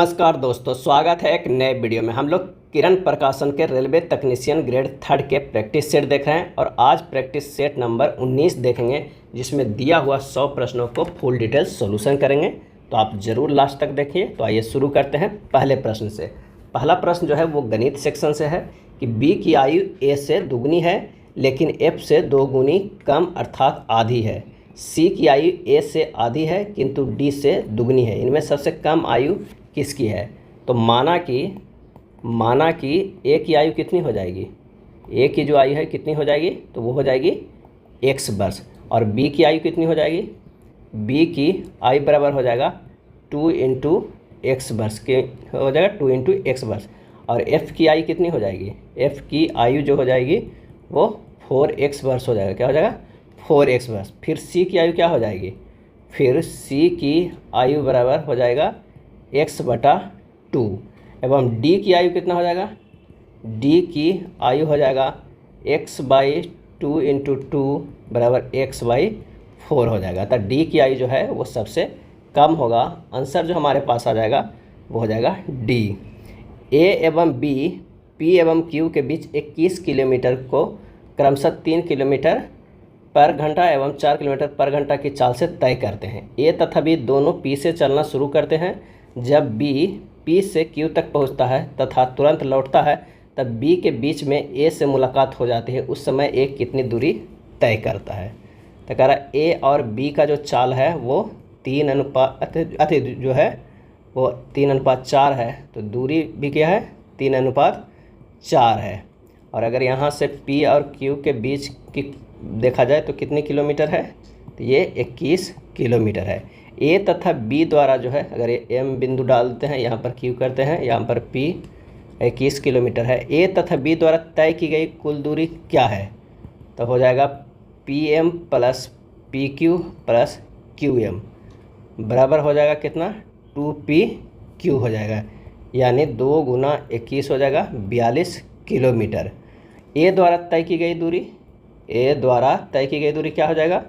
नमस्कार दोस्तों, स्वागत है एक नए वीडियो में। हम लोग किरण प्रकाशन के रेलवे तकनीशियन ग्रेड 3 के प्रैक्टिस सेट देख रहे हैं और आज प्रैक्टिस सेट नंबर 19 देखेंगे, जिसमें दिया हुआ 100 प्रश्नों को फुल डिटेल सॉल्यूशन करेंगे। तो आप ज़रूर लास्ट तक देखिए। तो आइए शुरू करते हैं पहले प्रश्न से। पहला प्रश्न जो है वो गणित सेक्शन से है कि बी की आयु ए से दुगनी है लेकिन एफ से 2 गुनी कम अर्थात आधी है। सी की आयु ए से आधी है किंतु डी से दुगनी है। इनमें सबसे कम आयु किसकी है? तो माना कि ए की आयु कितनी हो जाएगी? ए की जो आयु है कितनी हो जाएगी? तो वो हो जाएगी x वर्ष। और बी की आयु कितनी हो जाएगी? बी की आयु बराबर हो जाएगा 2 इंटू एक्स वर्ष के हो जाएगा 2 इंटू एक्स वर्ष। और एफ़ की आयु कितनी हो जाएगी? एफ़ की आयु जो हो जाएगी वो 4x वर्ष हो जाएगा। क्या हो जाएगा? 4x वर्ष। फिर सी की आयु क्या हो जाएगी? फिर सी की आयु बराबर हो जाएगा x/2। एवं डी की आयु कितना हो जाएगा? डी की आयु हो जाएगा x/2 इंटू 2 बराबर x/4 हो जाएगा। तो डी की आयु जो है वो सबसे कम होगा। आंसर जो हमारे पास आ जाएगा वो हो जाएगा डी। ए एवं बी, पी एवं क्यू के बीच 21 किलोमीटर को क्रमशः 3 किलोमीटर पर घंटा एवं 4 किलोमीटर पर घंटा की चाल से तय करते हैं। ए तथा बी दोनों पी से चलना शुरू करते हैं। जब बी पी से क्यू तक पहुंचता है तथा तुरंत लौटता है तब बी के बीच में ए से मुलाकात हो जाती है। उस समय ए कितनी दूरी तय करता है? तो कह रहा ए और बी का जो चाल है वो 3:4 है। तो दूरी भी क्या है? 3:4 है। और अगर यहाँ से पी और क्यू के बीच की देखा जाए तो कितनी किलोमीटर है? तो ये 21 किलोमीटर है। ए तथा बी द्वारा जो है, अगर एम बिंदु डालते हैं, यहाँ पर क्यू करते हैं, यहाँ पर पी 21 किलोमीटर है। ए तथा बी द्वारा तय की गई कुल दूरी क्या है? तो हो जाएगा P M plus P Q plus Q M बराबर हो जाएगा कितना? 2p क्यू हो जाएगा। यानी 2 गुना 21 हो जाएगा 42 किलोमीटर। ए द्वारा तय की गई दूरी, ए द्वारा तय की गई दूरी क्या हो जाएगा?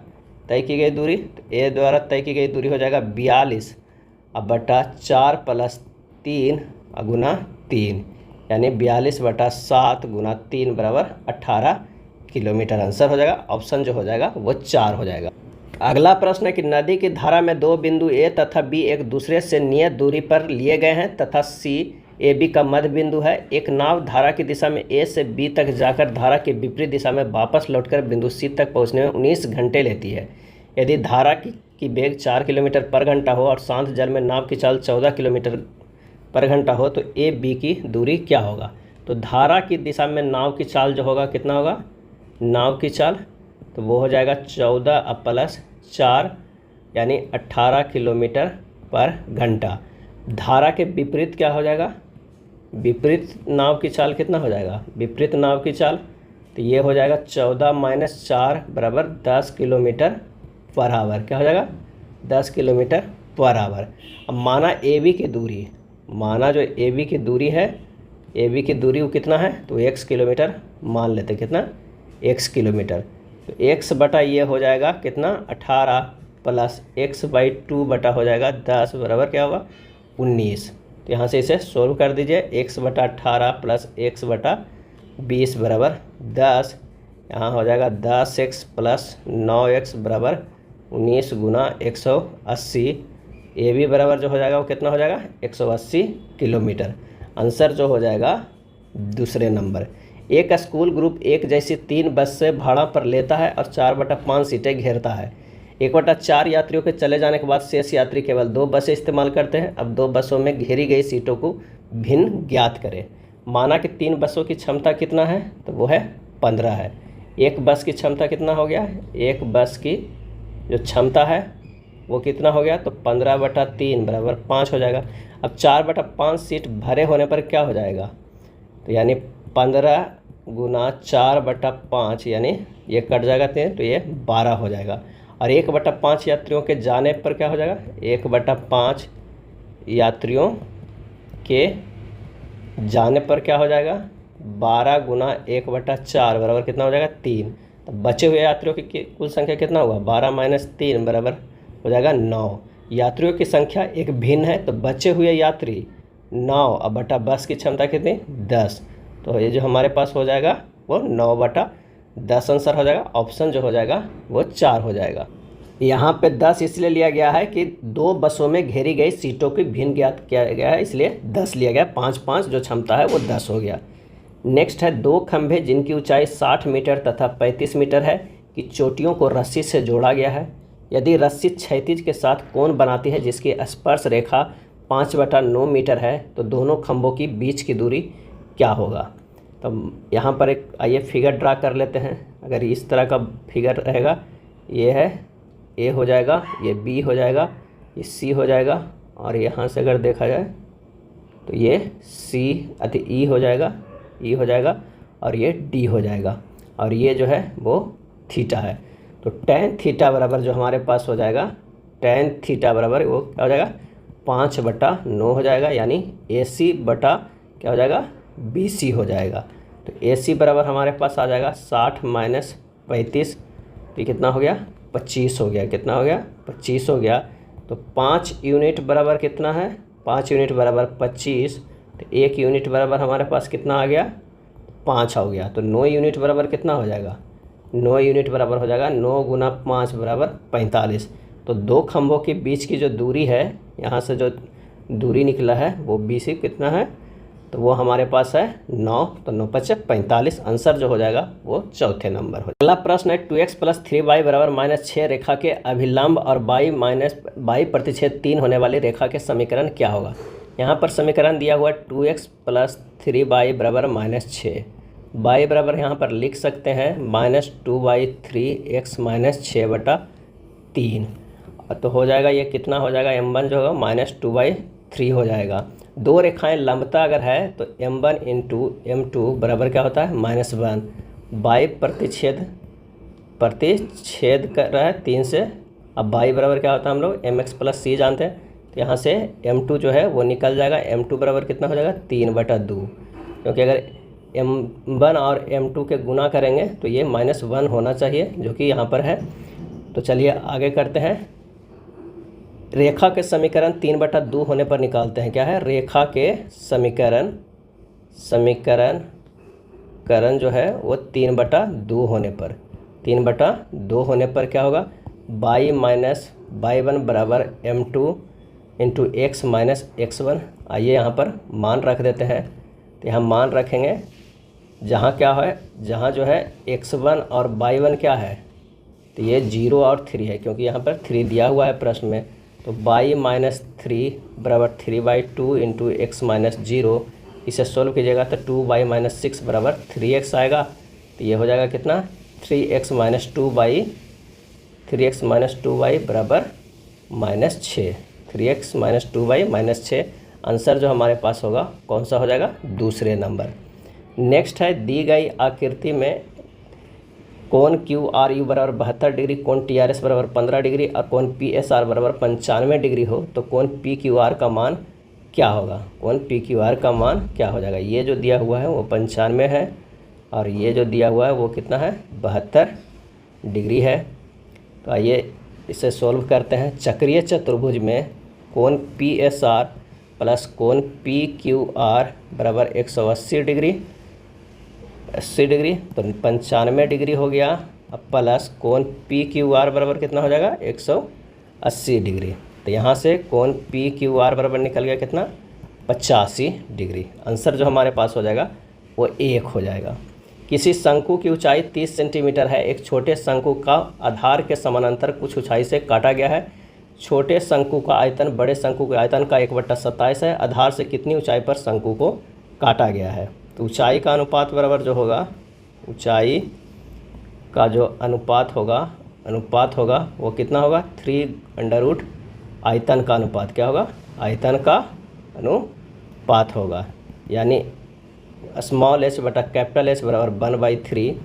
तय की गई दूरी, तो ए द्वारा तय की गई दूरी हो जाएगा 42/4 प्लस 3 गुना 3, यानी 42/7 गुना 3 बराबर 18 किलोमीटर। आंसर हो जाएगा ऑप्शन जो हो जाएगा वो 4 हो जाएगा। अगला प्रश्न है कि नदी की धारा में 2 बिंदु ए तथा बी एक दूसरे से नियत दूरी पर लिए गए हैं तथा सी ए बी का मध्य बिंदु है। एक नाव धारा की दिशा में ए से बी तक जाकर धारा के विपरीत दिशा में वापस लौटकर बिंदु सी तक पहुंचने में 19 घंटे लेती है। यदि धारा की वेग 4 किलोमीटर पर घंटा हो और शांत जल में नाव की चाल 14 किलोमीटर पर घंटा हो तो ए बी की दूरी क्या होगा? तो धारा की दिशा में नाव की चाल जो होगा कितना होगा? नाव की चाल तो वो हो जाएगा 14 प्लस 4 यानी 18 किलोमीटर पर घंटा। धारा के विपरीत क्या हो जाएगा? विपरीत नाव की चाल कितना हो जाएगा? विपरीत नाव की चाल तो ये हो जाएगा 14 - 4 बराबर 10 किलोमीटर पर आवर। क्या हो जाएगा? 10 किलोमीटर पर आवर। अब माना ए बी की दूरी, माना जो ए बी की दूरी है, ए बी की दूरी वो कितना है? तो x किलोमीटर मान लेते। कितना? x kilometre. तो x बटा ये हो जाएगा कितना? 18 प्लस x/2 बटा हो जाएगा 10 बराबर क्या होगा? 19। तो यहाँ से इसे सोल्व कर दीजिए। x/18 प्लस x/20 बराबर 10। यहाँ हो जाएगा 10x प्लस 9x बराबर 19 गुना 180। ए बी बराबर जो हो जाएगा वो कितना हो जाएगा? 180 किलोमीटर। आंसर जो हो जाएगा दूसरे नंबर। एक स्कूल ग्रुप एक जैसी 3 बस से भाड़ा पर लेता है और 4/5 सीटें घेरता है। 1/4 यात्रियों के चले जाने के बाद शेष यात्री केवल 2 बसें इस्तेमाल करते हैं। अब 2 बसों में घेरी गई सीटों को भिन्न ज्ञात करें। माना कि 3 बसों की क्षमता कितना है? तो वो है 15 है। एक बस की क्षमता कितना हो गया? एक बस की जो क्षमता है वो कितना हो गया? तो 15/3 बराबर 5 हो जाएगा। अब 4/5 सीट भरे होने पर क्या हो जाएगा? तो यानी 15 गुना 4/5 यानी ये कट जाएगा 3 तो ये 12 हो जाएगा। और 1/5 यात्रियों के जाने पर क्या हो जाएगा? 1/5 यात्रियों के जाने पर क्या हो जाएगा? 12 गुना 1/4 बराबर कितना हो जाएगा? 3। तो बचे हुए यात्रियों की कुल संख्या कितना होगा? 12 - 3 बराबर हो जाएगा 9। यात्रियों की संख्या एक भिन्न है तो बचे हुए यात्री 9 अब बटा बस की क्षमता कितनी 10, तो ये जो हमारे पास हो जाएगा वो 9/10 आंसर हो जाएगा। ऑप्शन जो हो जाएगा वो 4 हो जाएगा। यहाँ पे 10 इसलिए लिया गया है कि 2 बसों में घेरी गई सीटों की भिन्न ज्ञात किया गया है, इसलिए 10 लिया गया। 5-5 जो क्षमता है वो 10 हो गया। नेक्स्ट है 2 खंभे जिनकी ऊंचाई 60 मीटर तथा 35 मीटर है कि चोटियों को रस्सी से जोड़ा गया है। यदि रस्सी क्षैतिज के साथ कोण बनाती है जिसकी स्पर्श रेखा 5/9 मीटर है तो दोनों खंभों की बीच की दूरी क्या होगा। तो यहाँ पर एक आइए फिगर ड्रा कर लेते हैं। अगर इस तरह का फिगर रहेगा, ये है ए हो जाएगा, ये बी हो जाएगा, ये सी हो जाएगा, और यहाँ से अगर देखा जाए तो ये सी ई हो जाएगा, ई हो जाएगा, और ये डी हो जाएगा, और ये जो है वो थीटा है। तो tan थीटा बराबर जो हमारे पास हो जाएगा, tan थीटा बराबर वो क्या हो जाएगा 5/9 हो जाएगा, यानी AC बटा क्या हो जाएगा BC हो जाएगा। तो AC बराबर हमारे पास आ जाएगा 60 माइनस 35, तो कितना हो गया 25 हो गया। कितना हो गया 25 हो गया। तो 5 यूनिट बराबर कितना है, 5 यूनिट बराबर 25, तो 1 यूनिट बराबर हमारे पास कितना आ गया 5 हो गया। तो 9 यूनिट बराबर कितना हो जाएगा, 9 यूनिट बराबर हो जाएगा 9 गुना 5 बराबर 45। तो 2 खंभों के बीच की जो दूरी है, यहाँ से जो दूरी निकला है वो BC कितना है, तो वो हमारे पास है 9, तो 9×5 = 45। आंसर जो हो जाएगा वो चौथे नंबर हो। अगला प्रश्न है 2x + 3y बराबर -6 रेखा के अभिलंब और y प्रतिच्छेद 3 होने वाली रेखा के समीकरण क्या होगा। यहाँ पर समीकरण दिया हुआ 2x + 3y बराबर -6, y बराबर यहाँ पर लिख सकते हैं -2y 3x - 6/3, तो हो जाएगा ये कितना हो जाएगा m1 जो होगा -2y 3 हो जाएगा। 2 रेखाएं लंबता अगर है तो m1 × m2 बराबर क्या होता है -1, y प्रतिच्छेद कर रहा है 3 से। अब y बराबर क्या होता है, हम लोग mx + c जानते हैं, तो यहाँ से m2 जो है वो निकल जाएगा। m2 बराबर कितना हो जाएगा 3/2, क्योंकि अगर m1 और m2 के गुना करेंगे तो ये -1 होना चाहिए, जो कि यहाँ पर है। तो चलिए आगे करते हैं। रेखा के समीकरण 3/2 होने पर निकालते हैं। क्या है, रेखा के समीकरण जो है वो 3/2 होने पर, 3/2 होने पर क्या होगा, y-y1 बराबर m2 × x - x1। आइए यहाँ पर मान रख देते हैं। तो यहाँ मान रखेंगे, जहाँ क्या है, जहाँ जो है x1 और y1 क्या है, तो ये 0 और 3 है, क्योंकि यहाँ पर 3 दिया हुआ है प्रश्न में। तो y - 3 बराबर 3/2 × x - 0, इसे सोल्व कीजिएगा तो 2y - 6 बराबर 3x आएगा। तो ये हो जाएगा कितना 3x - 2y बराबर -6, 3x - 2y -6। आंसर जो हमारे पास होगा कौन सा हो जाएगा, दूसरे नंबर। नेक्स्ट है दी गई आकृति में कोण QRU बराबर 72 डिग्री, कोण TRS बराबर 15 डिग्री और कोण PSR बराबर 95 डिग्री हो तो कोण PQR का मान क्या होगा। कोण PQR का मान क्या हो जाएगा। ये जो दिया हुआ है वो 95 है, और ये जो दिया हुआ है वो कितना है 72 डिग्री है। तो आइए इसे सोल्व करते हैं। चक्रीय चतुर्भुज में कोण PSR प्लस कोण PQR बराबर 180 डिग्री, 80 डिग्री, तो 95 डिग्री हो गया। अब प्लस कोण PQR बराबर कितना हो जाएगा 180 डिग्री। तो यहाँ से कोण PQR बराबर निकल गया कितना 85 डिग्री। आंसर जो हमारे पास हो जाएगा वो 1 हो जाएगा। किसी शंकु की ऊंचाई 30 सेंटीमीटर है। एक छोटे शंकु का आधार के समानांतर कुछ ऊंचाई से काटा गया है। छोटे शंकु का आयतन बड़े शंकु के आयतन का 1/27 है। आधार से कितनी ऊंचाई पर शंकु को काटा गया है। तो ऊंचाई का अनुपात बराबर जो होगा, ऊंचाई का जो अनुपात होगा वो कितना होगा 3 आयतन का अनुपात क्या होगा, आयतन का अनुपात होगा, यानी स्मॉल h बटा कैपिटल H बराबर 1/3।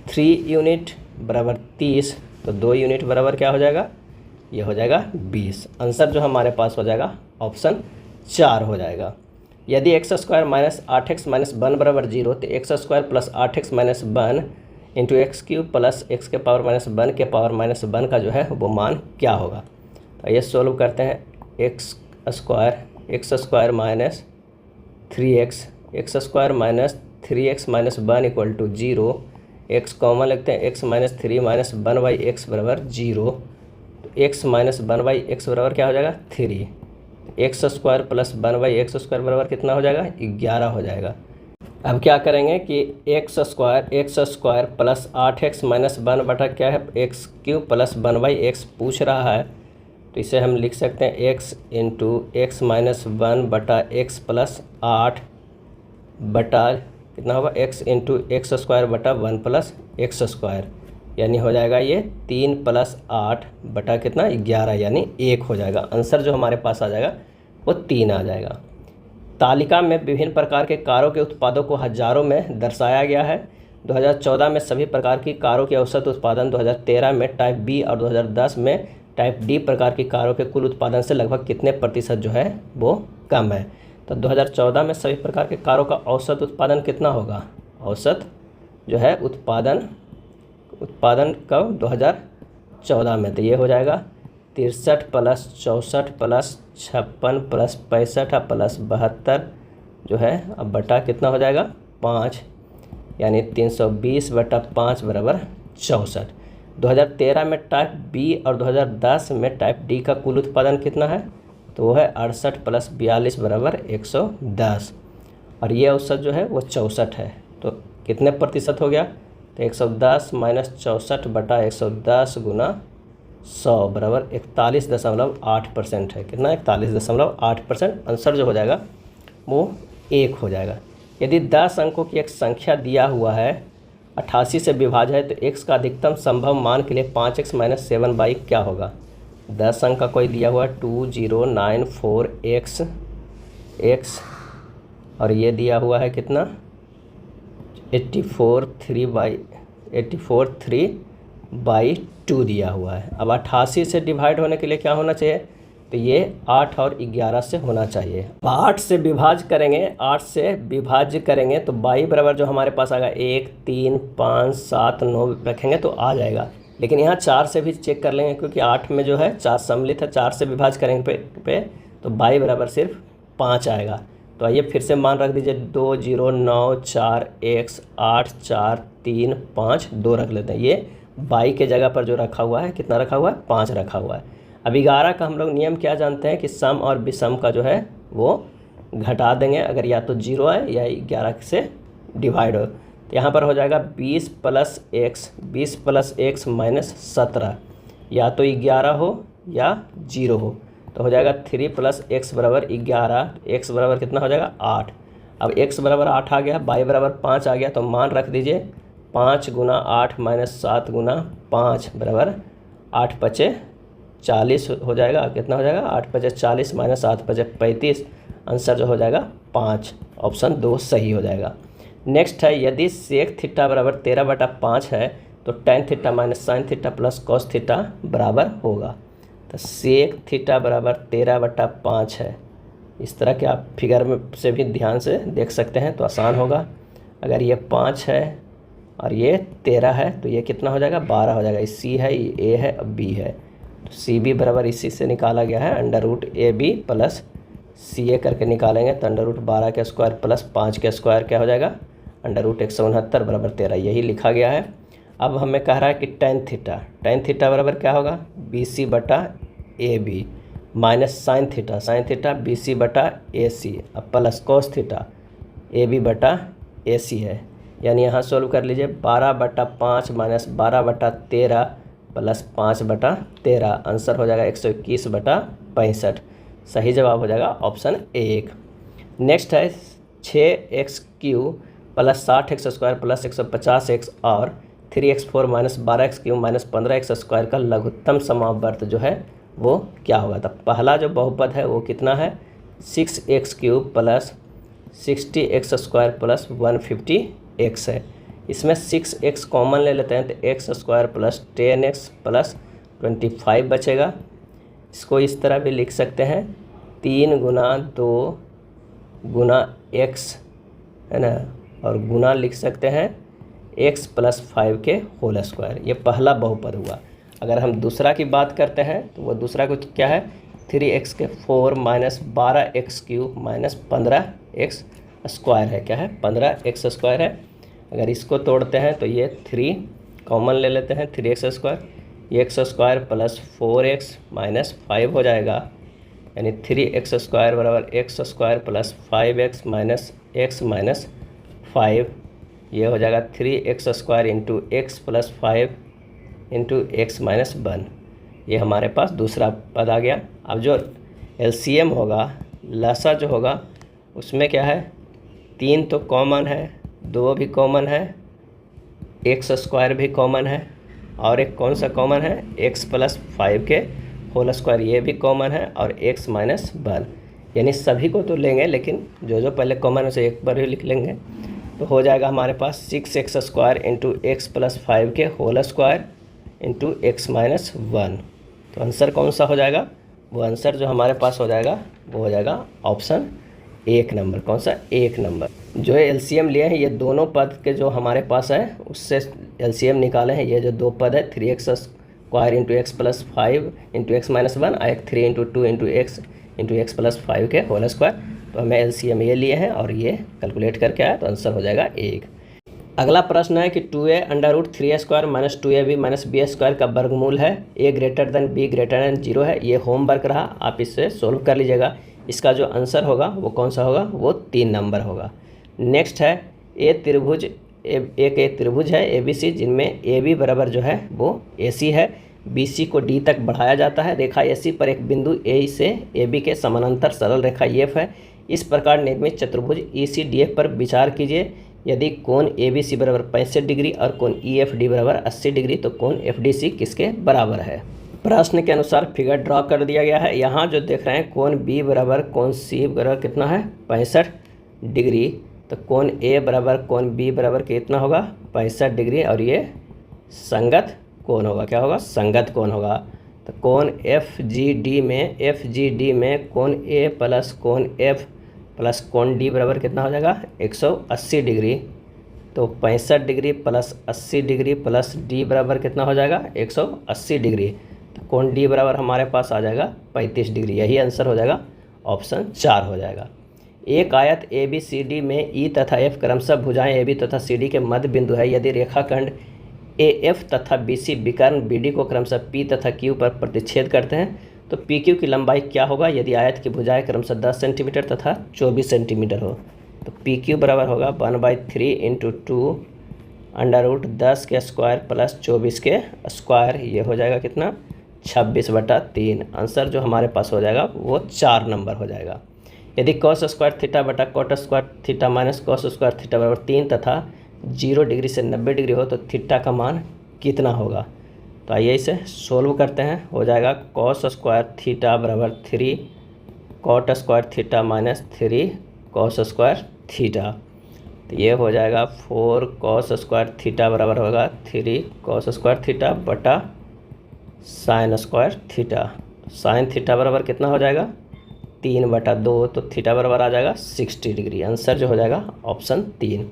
3 यूनिट बराबर 30, तो 2 यूनिट बराबर क्या हो जाएगा, ये हो जाएगा 20। आंसर जो हमारे पास हो जाएगा ऑप्शन 4 हो जाएगा। यदि x² - 8x - 1 बराबर 0 तो x² + 8x - 1 × x³ plus x के पावर -1 के पावर -1 का जो है वो मान क्या होगा। तो ये सोल्व करते हैं। x² - 3x, x square minus 3x minus 1 equal to 0। X common लगते हैं, x माइनस 3 माइनस 1/x बराबर 0। तो x माइनस 1/x बराबर क्या हो जाएगा 3। X square plus 1/x square बराबर कितना हो जाएगा 11 हो जाएगा। अब क्या करेंगे कि x square plus 8x minus 1 बटा क्या है एक्स क्यूब प्लस 1/x पूछ रहा है, तो इसे हम लिख सकते हैं x इंटू एक्स माइनस 1 बटा एक्स प्लस 8 बटा कितना होगा x इंटू एक्स स्क्वायर बटा 1 प्लस एक्स स्क्वायर, यानी हो जाएगा ये 3 प्लस 8 बटा कितना 11 यानी 1 हो जाएगा। आंसर जो हमारे पास आ जाएगा वो 3 आ जाएगा। तालिका में विभिन्न प्रकार के कारों के उत्पादों को हजारों में दर्शाया गया है। 2014 में सभी प्रकार की कारों के औसत उत्पादन 2013 में टाइप बी और 2010 में टाइप डी प्रकार की कारों के कुल उत्पादन से लगभग कितने प्रतिशत जो है वो कम है। तो 2014 में सभी प्रकार के कारों का औसत उत्पादन कितना होगा, औसत जो है उत्पादन कब 2014 में, तो ये हो जाएगा 63 प्लस 64 प्लस 56 प्लस 65 प्लस 72 जो है अब बटा कितना हो जाएगा 5, यानी 320 बटा 5 बराबर 64। 2013 में टाइप बी और 2010 में टाइप डी का कुल उत्पादन कितना है, तो वो है 68 प्लस 42 बराबर 110, और ये औसत जो है वो 64 है। तो कितने प्रतिशत हो गया, तो 110 माइनस 64 बटा 110 गुना 100 बराबर 41.8% है। कितना 41.8%। आंसर जो हो जाएगा वो 1 हो जाएगा। यदि 10 अंकों की एक संख्या दिया हुआ है 88 से विभाज्य है, तो x का अधिकतम संभव मान के लिए 5x माइनस 7y क्या होगा। 10 अंक का कोई दिया हुआ है 2094x और ये दिया हुआ है कितना 84/3/2 दिया हुआ है। अब 88 से डिवाइड होने के लिए क्या होना चाहिए, तो ये 8 और 11 से होना चाहिए। 8 से विभाज्य करेंगे तो 22 बराबर जो हमारे पास आएगा 1 3 5 7 9 रखेंगे तो आ जाएगा। लेकिन यहाँ 4 से भी चेक कर लेंगे, क्योंकि 8 में जो है 4 सम्मिलित है, 4 से विभाज्य करेंगे पे तो 22 बराबर सिर्फ 5 आएगा। तो आइए फिर से मान रख दीजिए 2094x 8 4 3 5 2 रख लेते हैं। ये 22 के जगह पर जो रखा हुआ है कितना रखा हुआ है 5 रखा हुआ है। अब 11 का हम लोग नियम क्या जानते हैं कि सम और विषम का जो है वो घटा देंगे, अगर या तो 0 है या 11 से डिवाइड हो। तो यहाँ पर हो जाएगा 20 प्लस एक्स माइनस 17, या तो 11 हो या 0 हो। तो हो जाएगा 3 प्लस एक्स बराबर 11, एक्स बराबर कितना हो जाएगा 8। अब एक्स बराबर 8 आ गया, वाई बराबर 5 आ गया, तो मान रख दीजिए 5 गुना 8 माइनस 7 गुना 5 बराबर 8 पचे 40 हो जाएगा। कितना हो जाएगा 8 पचे 40 माइनस 7 पचे 35, आंसर जो हो जाएगा 5, ऑप्शन 2 सही हो जाएगा। नेक्स्ट है यदि सेक थीटा बराबर 13/5 है तो tan theta minus sine theta plus cos theta बराबर होगा। तो सेक थीटा बराबर 13/5 है। इस तरह के आप फिगर में से भी ध्यान से देख सकते हैं तो आसान होगा। अगर ये 5 है और ये 13 है तो ये कितना हो जाएगा 12 हो जाएगा। ये सी है, ये ए है, अब बी है, तो सी बी बराबर इसी से निकाला गया है √AB प्लस CA करके निकालेंगे तो √12 के स्क्वायर प्लस 5 के स्क्वायर क्या हो जाएगा √169 बराबर 13, यही लिखा गया है। अब हमें कह रहा है कि टेन थीटा बराबर क्या होगा BC/AB minus sine theta BC/AC, अब प्लस कॉस थीटा AB/AC है। यानी यहाँ सोल्व कर लीजिए 12/5 माइनस 12/13 प्लस 5/13, आंसर हो जाएगा 121/65। सही जवाब हो जाएगा ऑप्शन 1। नेक्स्ट है 6x³ plus 60x square plus 150x और 3x4 minus 12x³ minus 15x square का लघुत्तम समावर्त जो है वो क्या होगा। तो पहला जो बहुपद है वो कितना है 6x³ plus 60x square plus 150x है। इसमें 6x कॉमन ले लेते हैं तो x square plus 10x plus 25 बचेगा। इसको इस तरह भी लिख सकते हैं 3 गुना 2 गुना x है ना, और गुना लिख सकते हैं x प्लस 5 के होल स्क्वायर। ये पहला बहुपद हुआ। अगर हम दूसरा की बात करते हैं तो वो दूसरा कुछ क्या है 3x के 4 minus 12x³ minus 15x square है, क्या है 15x स्क्वायर है। अगर इसको तोड़ते हैं तो ये 3 कॉमन ले लेते हैं, 3x स्क्वायर, ये x square plus 4x minus 5 हो जाएगा, यानी 3x स्क्वायर बराबर x square plus 5x minus x minus 5, ये हो जाएगा 3x square into x plus 5 into x minus 1। ये हमारे पास दूसरा पद आ गया। अब जो एलसीएम होगा, लसा जो होगा उसमें क्या है, 3 तो कॉमन है, 2 भी कॉमन है, एक्स स्क्वायर भी कॉमन है, और एक कौन सा कॉमन है, एक्स प्लस 5 के होल स्क्वायर, ये भी कॉमन है, और एक्स माइनस 1। यानी सभी को तो लेंगे, लेकिन जो जो पहले कॉमन है उसे एक बार ही लिख लेंगे। तो हो जाएगा हमारे पास 6x square into x plus 5 के whole square into x minus 1। तो आंसर कौन सा हो जाएगा, वो आंसर जो हमारे पास हो जाएगा वो हो जाएगा ऑप्शन 1 नंबर। कौन सा, 1 नंबर। जो एलसीएम लिए हैं, ये दोनों पद के जो हमारे पास है उससे एलसीएम निकाले हैं। ये जो 2 पद है 3x square into x plus 5 into x minus 1, और एक 3 इंटू 2 इंटू एक्स प्लस 5 के होल स्क्वायर। तो हमें एलसीएम ये लिए हैं और ये कैलकुलेट करके आया, तो आंसर हो जाएगा 1। अगला प्रश्न है कि 2a under root 3a square minus 2ab minus b square का वर्गमूल है, a greater than b greater than 0 है। ये होमवर्क रहा, आप इससे सोल्व कर लीजिएगा। इसका जो आंसर होगा वो कौन सा होगा, वो 3 नंबर होगा। नेक्स्ट है एक त्रिभुज है ABC, जिनमें AB बराबर जो है वो AC है, BC को D तक बढ़ाया जाता है। रेखा AC पर एक बिंदु A से AB के समानांतर सरल रेखा EF है। इस प्रकार निर्मित चतुर्भुज ECDF पर विचार कीजिए। यदि कोण ABC बराबर 65 डिग्री और कोण EFD बराबर 80 डिग्री, तो कोण FDC किसके बराबर है। प्रश्न के अनुसार फिगर ड्रॉ कर दिया गया है। यहाँ जो देख रहे हैं कोण B बराबर कोण C बराबर कितना है, 65 डिग्री, तो कोण A बराबर कोण B बराबर कितना होगा, 65 डिग्री, और ये संगत कोण होगा। क्या होगा, संगत कोण होगा। तो कोण FGD में कोण A प्लस कोण F प्लस कोण D बराबर कितना हो जाएगा, 180 डिग्री। तो 65 degree plus 80 degree plus D बराबर कितना हो जाएगा, 180 डिग्री। तो कोण D बराबर हमारे पास आ जाएगा 35 डिग्री। यही आंसर हो जाएगा, ऑप्शन 4 हो जाएगा। एक आयत ABCD में E तथा F क्रमशः भुजाएं AB तथा CD के मध्य बिंदु है। यदि रेखाखंड AF तथा BC विकर्ण BD को क्रमशः P तथा Q पर प्रतिच्छेद करते हैं, तो PQ की लंबाई क्या होगा यदि आयत की भुजाएं क्रमशः 10 सेंटीमीटर तथा 24 सेंटीमीटर हो। तो PQ बराबर होगा 1/3 इंटू 2 अंडर रूट 10 के स्क्वायर प्लस 24 के स्क्वायर। ये हो जाएगा कितना, 26/3। आंसर जो हमारे पास हो जाएगा वो 4 नंबर हो जाएगा। यदि कॉस स्क्वायर थीटा बटा cot square theta minus cos square theta बराबर 3 तथा 0 डिग्री से 90 डिग्री हो, तो थीटा का मान कितना होगा। तो आइए इसे सोल्व करते हैं। हो जाएगा कॉस स्क्वायर थीटा बराबर 3 cot square theta minus 3 cos square theta. तो ये हो जाएगा 4 कॉस स्क्वायर थीटा बराबर होगा 3 कॉस स्क्वायर थीटा बटा sine square theta. Sine theta बराबर कितना हो जाएगा, 3/2। तो थीटा बराबर आ जाएगा 60 डिग्री। आंसर जो हो जाएगा ऑप्शन 3।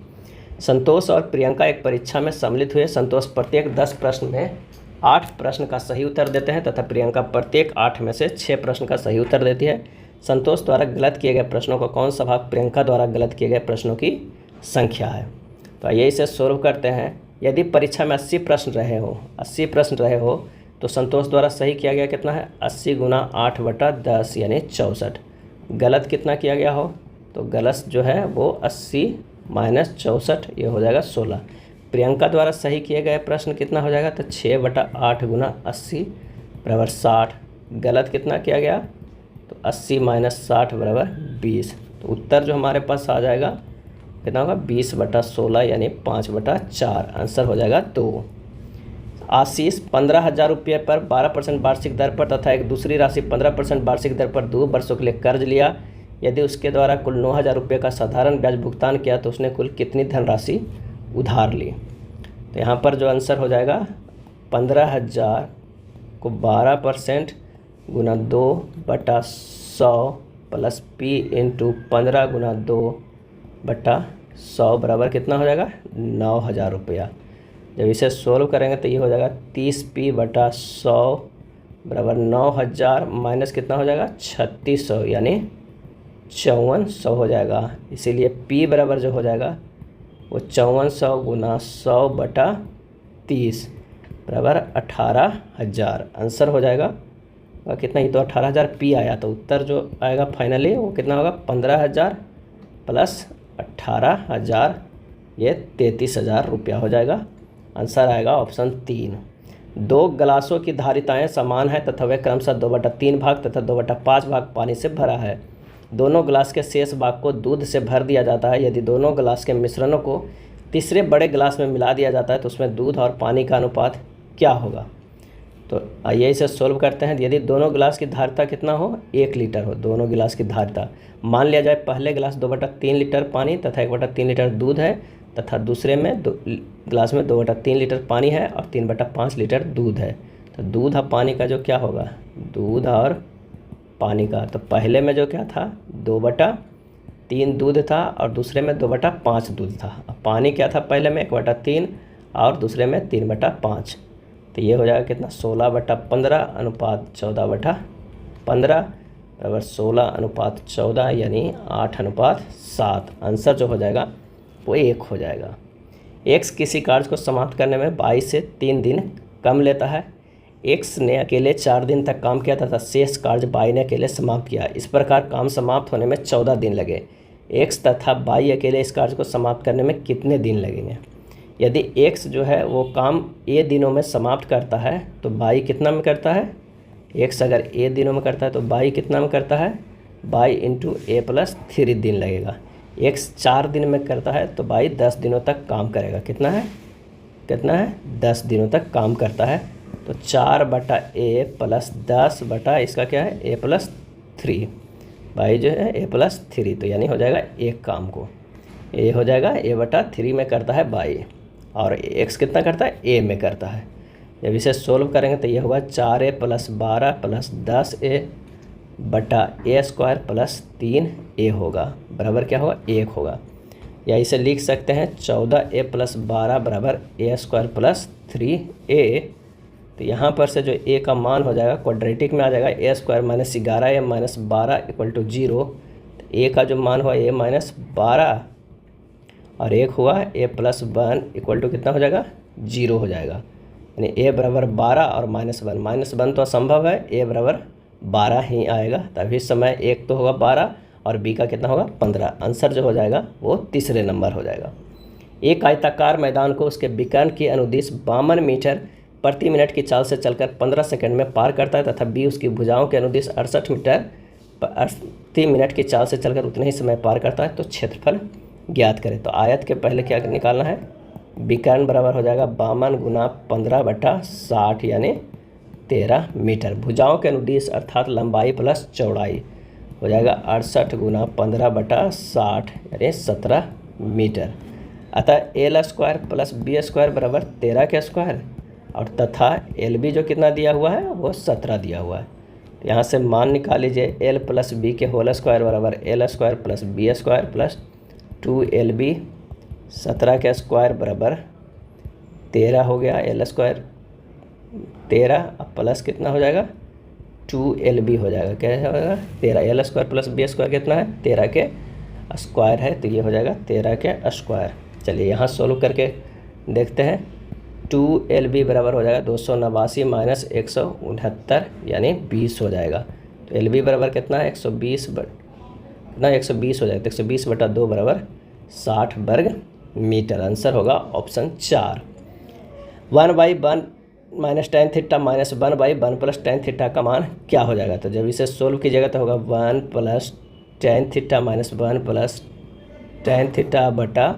संतोष और प्रियंका एक परीक्षा में सम्मिलित हुए। संतोष प्रत्येक 10 प्रश्न में 8 प्रश्न का सही उत्तर देते हैं तथा प्रियंका प्रत्येक 8 में से 6 प्रश्न का सही उत्तर देती है। संतोष द्वारा गलत किए गए प्रश्नों का कौन सा भाग प्रियंका द्वारा गलत किए गए प्रश्नों की संख्या है। तो आइए इसे सोल्व करते हैं। यदि परीक्षा में 80 प्रश्न रहे हो तो संतोष द्वारा सही किया गया कितना है, 80 × 8/10 यानी 64। गलत कितना किया गया हो, तो गलत जो है वो 80 - 64, ये हो जाएगा 16। प्रियंका द्वारा सही किए गए प्रश्न कितना हो जाएगा, तो 6/8 × 80 बराबर 60। गलत कितना किया गया, तो 80 - 60 बराबर 20। तो उत्तर जो हमारे पास आ जाएगा कितना होगा, 20/16 यानी 5/4। आंसर हो जाएगा 2। आशीष 15,000 रुपये पर 12% वार्षिक दर पर तथा एक दूसरी राशि 15% वार्षिक दर पर 2 वर्षों के लिए कर्ज लिया। यदि उसके द्वारा कुल 9,000 रुपये का साधारण ब्याज भुगतान किया तो उसने कुल कितनी धनराशि उधार ली। तो यहाँ पर जो आंसर हो जाएगा 15,000 को 12% × 2/100 प्लस P × 15 × 2/100 बराबर कितना हो जाएगा, 9,000 रुपया। जब इसे सोल्व करेंगे तो ये हो जाएगा 30P/100 बराबर 9000 माइनस कितना हो जाएगा 3600 यानी 5400 हो जाएगा। इसीलिए P बराबर जो हो जाएगा वो 5400 गुना 100/30 बराबर 18000 आंसर हो जाएगा। और कितना, ही तो 18000 P आया, तो उत्तर जो आएगा फाइनली वो कितना होगा 15000 प्लस 18000 ये 33000 रुपया हो जाएगा। आंसर आएगा ऑप्शन 3। 2 गिलासों की धारिताएं समान है तथा वे क्रमशः 2/3 भाग तथा 2/5 भाग पानी से भरा है। दोनों गिलास के शेष भाग को दूध से भर दिया जाता है। यदि दोनों गिलास के मिश्रणों को तीसरे बड़े गिलास में मिला दिया जाता है तो उसमें दूध और पानी का अनुपात क्या होगा। तो आइए इसे सोल्व करते हैं। यदि दोनों गिलास की धारिता कितना हो 1 लीटर हो, दोनों गिलास की धारिता मान लिया जाए पहले गिलास 2/3 लीटर पानी तथा 1/3 लीटर दूध है तथा दूसरे में गिलास में 2/3 लीटर पानी है और 3/5 लीटर दूध है। तो दूध और पानी का जो क्या होगा, दूध और पानी का, तो पहले में जो क्या था 2/3 दूध था और दूसरे में 2/5 दूध था। अब पानी क्या था, पहले में 1/3 और दूसरे में 3/5। तो ये हो जाएगा कितना 16/15 अनुपात 14/15 बराबर 16/14 यानी 8/7। आंसर जो हो जाएगा वो 1 हो जाएगा। एक्स किसी कार्य को समाप्त करने में 22 से 3 दिन कम लेता है। एक्स ने अकेले 4 दिन तक काम किया तथा शेष कार्य बाई ने अकेले समाप्त किया। इस प्रकार काम समाप्त होने में 14 दिन लगे। एक्स तथा बाई अकेले इस कार्य को समाप्त करने में कितने दिन लगेंगे। यदि एक्स जो है वो काम ए दिनों में समाप्त करता है तो बाई कितना में करता है, एक्स अगर ए दिनों में करता है तो बाई कितना में करता है, बाई इंटू ए प्लस 3 दिन लगेगा। एक्स 4 दिन में करता है तो बाई 10 दिनों तक काम करेगा। कितना है 10 दिनों तक काम करता है। तो 4/a प्लस 10 बटा इसका क्या है a प्लस 3, बाई जो है a प्लस 3, तो यानी हो जाएगा एक काम को a हो जाएगा a/3 में करता है बाई और x कितना करता है a में करता है। जब इसे सोल्व करेंगे तो ये होगा 4a प्लस 12 प्लस 10a बटा a² प्लस 3a होगा, बराबर क्या होगा 1 होगा। या इसे लिख सकते हैं 14a प्लस 12 बराबर a² प्लस 3a। तो यहाँ पर से जो a का मान हो जाएगा क्वाड्रेटिक में आ जाएगा a² minus 11a minus 12 equal to 0। तो a का जो मान हुआ a माइनस 12 और 1 हुआ a प्लस 1 इक्वल टू कितना हो जाएगा 0 हो जाएगा। यानी a बराबर 12 और -1 तो असंभव है, a बराबर 12 ही आएगा। तभी इस समय 1 तो होगा 12 और b का कितना होगा 15। आंसर जो हो जाएगा वो तीसरे नंबर हो जाएगा। एक आयताकार मैदान को उसके विकर्ण की अनुदिश 52 मीटर प्रति मिनट की चाल से चलकर 15 सेकंड में पार करता है तथा बी उसकी भुजाओं के अनुदिश 68 मीटर प्रति मिनट की चाल से चलकर उतने ही समय पार करता है, तो क्षेत्रफल ज्ञात करें। तो आयत के पहले क्या निकालना है, विकर्ण बराबर हो जाएगा 52 गुना 15/60 यानी 13 मीटर। भुजाओं के अनुदिश अर्थात लंबाई प्लस चौड़ाई हो जाएगा 68 गुना 15/60 यानी 17 मीटर। अतः l² प्लस b² बराबर 13 के स्क्वायर और तथा LB जो कितना दिया हुआ है वो 17 दिया हुआ है। तो यहाँ से मान निकाल लीजिए l प्लस बी के होल स्क्वायर बराबर l² plus b² plus 2LB 17 के स्क्वायर बराबर 13 हो गया, l² 13 प्लस कितना हो जाएगा 2LB हो जाएगा, क्या होगा 13। l² प्लस b² कितना है 13 के स्क्वायर है, तो ये हो जाएगा 13 के स्क्वायर। चलिए यहाँ सोल्व करके देखते हैं। 2LB बराबर हो जाएगा 289 माइनस 169 यानी 20 हो जाएगा। तो LB बराबर कितना है 120 कितना 120 हो जाएगा। तो 120/2 बराबर 60 वर्ग मीटर। आंसर होगा option 4। 1/1 minus tan theta minus 1/1 plus tan theta का मान क्या हो जाएगा। तो जब इसे सोल्व कीजिएगा तो होगा 1 plus tan theta minus 1 plus tan theta बटा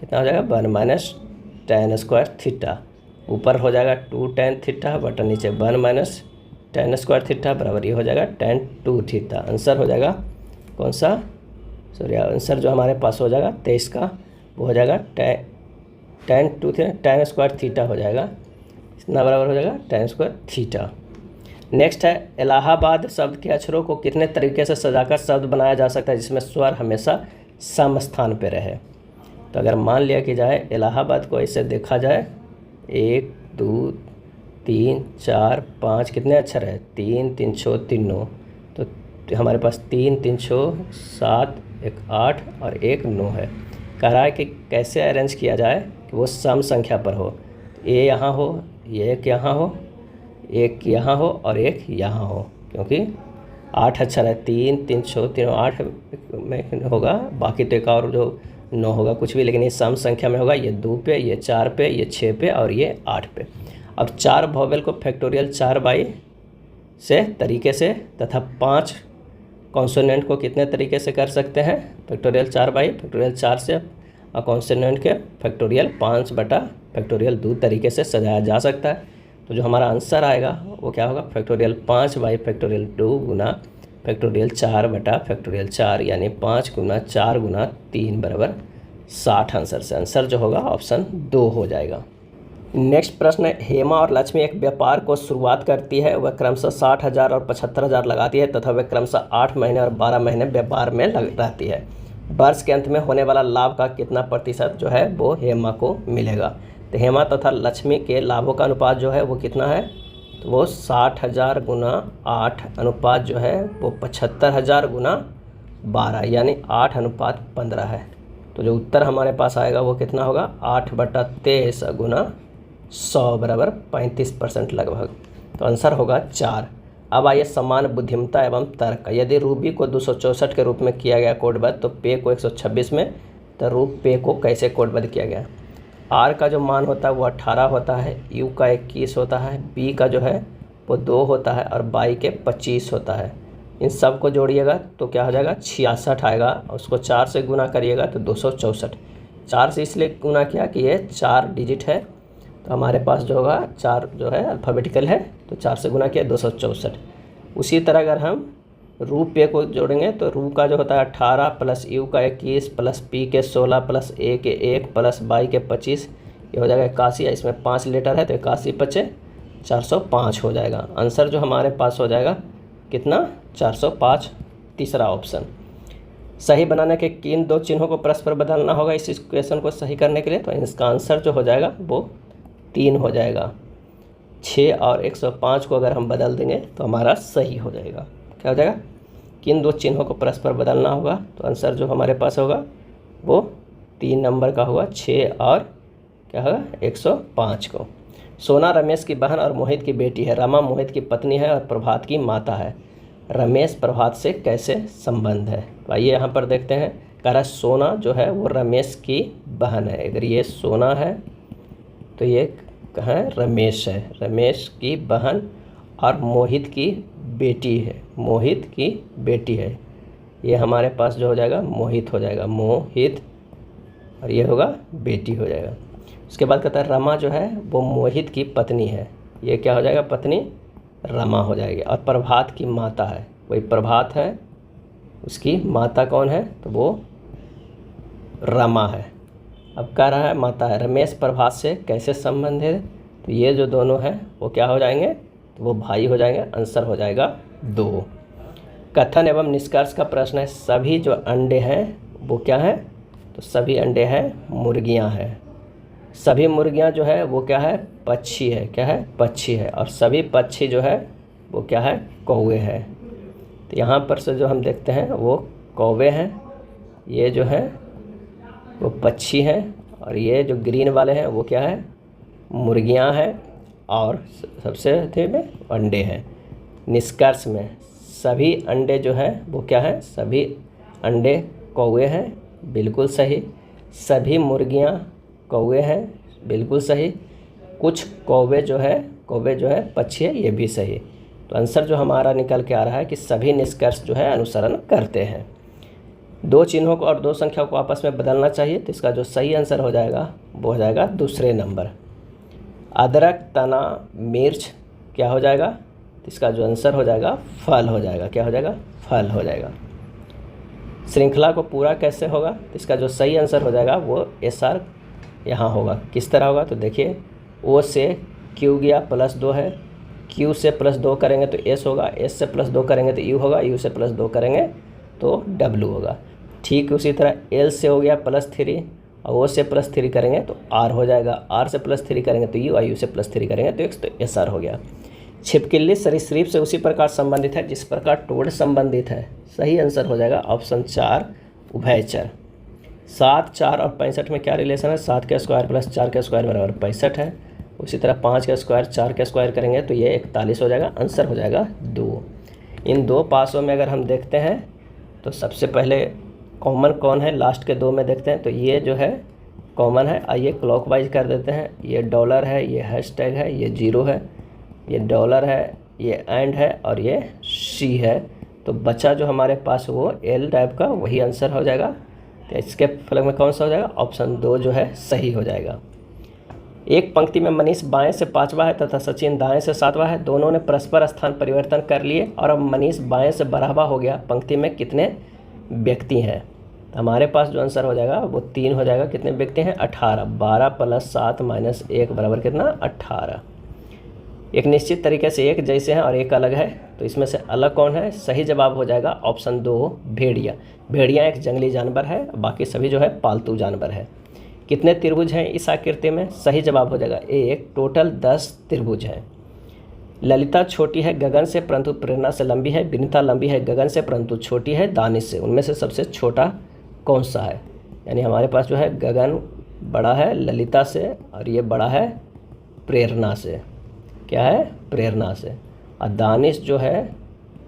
कितना हो जाएगा 1 माइनस tan² थीटा। ऊपर हो जाएगा 2 tan थीटा बटा नीचे 1 माइनस tan² थीटा बराबर ये हो जाएगा tan 2 थीटा। आंसर हो जाएगा कौन सा, सॉरी आंसर जो हमारे पास हो जाएगा 23 का वो हो जाएगा tan 2 tan² थीटा हो जाएगा। इतना बराबर हो जाएगा tan² थीटा। नेक्स्ट है इलाहाबाद शब्द के अक्षरों को कितने तरीके से सजाकर शब्द बनाया जा सकता है जिसमें स्वर हमेशा सम स्थान पर रहे। तो अगर मान लिया कि जाए इलाहाबाद को ऐसे देखा जाए 1 2 3 4 5 कितने अक्षर है? 3 3 6 3 9, तो हमारे पास 3 3 6 7 1 8 और 1 9 है। कह रहा है कि कैसे अरेंज किया जाए कि वो सम संख्या पर हो। ए यहाँ हो, ये एक यहाँ हो, एक यहाँ हो और एक यहाँ हो, क्योंकि 8 अक्षर है। 3 3 6 3 8 में होगा, बाकी तो एक और जो 9 होगा कुछ भी, लेकिन ये सम संख्या में होगा। ये 2 पे, ये 4 पे, ये 6 पे और ये 8 पे। अब 4 वोवेल को फैक्टोरियल 4 बाई से तरीके से तथा 5 कॉन्सोनेंट को कितने तरीके से कर सकते हैं? फैक्टोरियल 4 बाई फैक्टोरियल 4 से और कॉन्सोनेंट के फैक्टोरियल 5 बटा फैक्टोरियल 2 तरीके से सजाया जा सकता है। तो जो हमारा आंसर आएगा वो क्या होगा? Factorial 5 by factorial 2 Guna factorial 4 बटा फैक्टोरियल 4, यानी 5 गुना 4 गुना 3 बराबर 60 आंसर से। आंसर जो होगा ऑप्शन 2 हो जाएगा। नेक्स्ट प्रश्न है, हेमा और लक्ष्मी एक व्यापार को शुरुआत करती है। वह क्रमशः 60,000 और 75,000 लगाती है तथा वह क्रमशः 8 महीने और 12 महीने व्यापार में रहती है। वर्ष के अंत में होने वाला लाभ का कितना प्रतिशत जो है वो हेमा को मिलेगा? तो हेमा तथा लक्ष्मी के लाभों का अनुपात जो है वो कितना है? तो वो 60,000 गुना 8 अनुपात जो है वो 75,000 गुना 12, यानी 8:15 है। तो जो उत्तर हमारे पास आएगा वो कितना होगा? 8/23 गुना 100 बराबर 35% लगभग। तो आंसर होगा 4। अब आइए समान बुद्धिमत्ता एवं तर्क। यदि रूबी को 264 के रूप में किया गया कोडबद्ध, तो पे को 126 में, तो रूप पे को कैसे कोडबद्ध किया गया? आर का जो मान होता है वो 18 होता है, यू का 21 होता है, बी का जो है वो 2 होता है और बाई के 25 होता है। इन सब को जोड़िएगा तो क्या हो जाएगा? 66 आएगा। उसको 4 से गुना करिएगा तो 264। 4 से इसलिए गुना किया कि ये 4 डिजिट है, तो हमारे पास जो होगा 4 जो है अल्फ़ाबेटिकल है, तो 4 से गुना किया 264। उसी तरह अगर हम रू पे को जोड़ेंगे तो रू का जो होता है 18 प्लस यू का 21 प्लस पी के 16 प्लस ए के 1 प्लस बाई के 25, ये हो जाएगा 81। इसमें 5 लेटर है तो 81 बचे 405 हो जाएगा। आंसर जो हमारे पास हो जाएगा कितना? 405, तीसरा ऑप्शन। सही बनाने के किन 2 चिन्हों को परस्पर बदलना होगा इस इक्वेशन को सही करने के लिए? तो इसका आंसर जो हो जाएगा वो 3 हो जाएगा। 6 और 105 को अगर हम बदल देंगे तो हमारा सही हो जाएगा। क्या हो जाएगा? किन 2 चिन्हों को परस्पर बदलना होगा? तो आंसर जो हमारे पास होगा वो 3 नंबर का होगा, 6 और क्या होगा? 105 को। सोना रमेश की बहन और मोहित की बेटी है। रमा मोहित की पत्नी है और प्रभात की माता है। रमेश प्रभात से कैसे संबंध है? तो आइए यहाँ पर देखते हैं। कह रहा है सोना जो है वो रमेश की बहन है। अगर ये सोना है तो ये कहाँ है? रमेश है, रमेश की बहन, और मोहित की बेटी है, मोहित की बेटी है। ये हमारे पास जो हो जाएगा मोहित हो जाएगा, मोहित, और ये होगा बेटी हो जाएगा। उसके बाद कहता है रमा जो है वो मोहित की पत्नी है। ये क्या हो जाएगा? पत्नी रमा हो जाएगी। और प्रभात की माता है, वही प्रभात है, उसकी माता कौन है? तो वो रमा है। अब कह रहा है माता है। रमेश प्रभात से कैसे संबंध है? तो ये जो दोनों हैं वो क्या हो जाएंगे? तो वो भाई हो जाएंगे। आंसर हो जाएगा 2। कथन एवं निष्कर्ष का प्रश्न है। सभी जो अंडे हैं वो क्या हैं? तो सभी अंडे हैं मुर्गियां हैं। सभी मुर्गियां जो है वो क्या है? पक्षी है। क्या है? पक्षी है। और सभी पक्षी जो है वो क्या है? कौवे हैं। तो यहाँ पर से जो हम देखते हैं वो कौवे हैं, ये जो है वो पक्षी हैं, और ये जो ग्रीन वाले हैं वो क्या है? मुर्गियां हैं, और सबसे थे में अंडे हैं। निष्कर्ष में सभी अंडे जो हैं वो क्या है? सभी अंडे कौवे हैं, बिल्कुल सही। सभी मुर्गियां कौवे हैं, बिल्कुल सही। कुछ कौवे जो है पक्षी है, ये भी सही। तो आंसर जो हमारा निकल के आ रहा है कि सभी निष्कर्ष जो है अनुसरण करते हैं। 2 चिन्हों को और 2 संख्याओं को आपस में बदलना चाहिए, तो इसका जो सही आंसर हो जाएगा वो हो जाएगा दूसरे नंबर। अदरक, तना, मिर्च क्या हो जाएगा? तो इसका जो आंसर हो जाएगा फल हो जाएगा। क्या हो जाएगा? फल हो जाएगा। श्रृंखला को पूरा कैसे होगा? तो इसका जो सही आंसर हो जाएगा वो SR यहाँ होगा। किस तरह होगा? तो देखिए, O से Q गया +2 है, Q से +2 करेंगे तो S होगा, S से +2 करेंगे तो U होगा, U से +2 करेंगे तो W होगा। ठीक उसी तरह L से हो गया +3, और ओ से +3 करेंगे तो आर हो जाएगा, आर से +3 करेंगे तो यू, और यू से +3 करेंगे तो एक्स, तो एस आर हो गया। छिपकली सरीसृप से उसी प्रकार संबंधित है जिस प्रकार टोड संबंधित है। सही आंसर हो जाएगा ऑप्शन 4 उभयचर। 7, 4 और 65 में क्या रिलेशन है? 7 का स्क्वायर प्लस 4 का स्क्वायर बराबर 65 है। उसी तरह 5 का स्क्वायर 4 का स्क्वायर करेंगे तो ये 41 हो जाएगा। आंसर हो जाएगा 2। इन दो पासों में अगर हम देखते हैं तो सबसे पहले कॉमन कौन है, लास्ट के 2 में देखते हैं तो ये जो है कॉमन है। आइए क्लॉकवाइज कर देते हैं। ये डॉलर है, ये हैशटैग है, ये जीरो है, ये डॉलर है, ये एंड है और ये सी है। तो बचा जो हमारे पास वो एल टाइप का, वही आंसर हो जाएगा। तो इसके फलक में कौन सा हो जाएगा? ऑप्शन 2 जो है सही हो जाएगा। एक पंक्ति में मनीष बाएं से 5वां है तथा सचिन दाएं से 7वां है। दोनों ने परस्पर स्थान परिवर्तन कर लिए और अब मनीष बाएं से 12वां हो गया। पंक्ति में कितने व्यक्ति हैं? हमारे पास जो आंसर हो जाएगा वो 3 हो जाएगा। कितने व्यक्ति हैं? 18। 12 + 7 - 1 बराबर कितना? 18। एक निश्चित तरीके से एक जैसे हैं और एक अलग है, तो इसमें से अलग कौन है? सही जवाब हो जाएगा ऑप्शन 2 भेड़िया। भेड़िया एक जंगली जानवर है, बाकी सभी जो है पालतू जानवर है। कितने त्रिभुज हैं इस आकृति में? सही जवाब हो जाएगा 1। टोटल 10 त्रिभुज हैं। ललिता छोटी है गगन से परंतु प्रेरणा से लंबी है। विनीता लंबी है गगन से परंतु छोटी है दानिश से। उनमें से सबसे छोटा कौन सा है? यानी हमारे पास जो है गगन बड़ा है ललिता से और ये बड़ा है प्रेरणा से। क्या है? प्रेरणा से। और दानिश जो है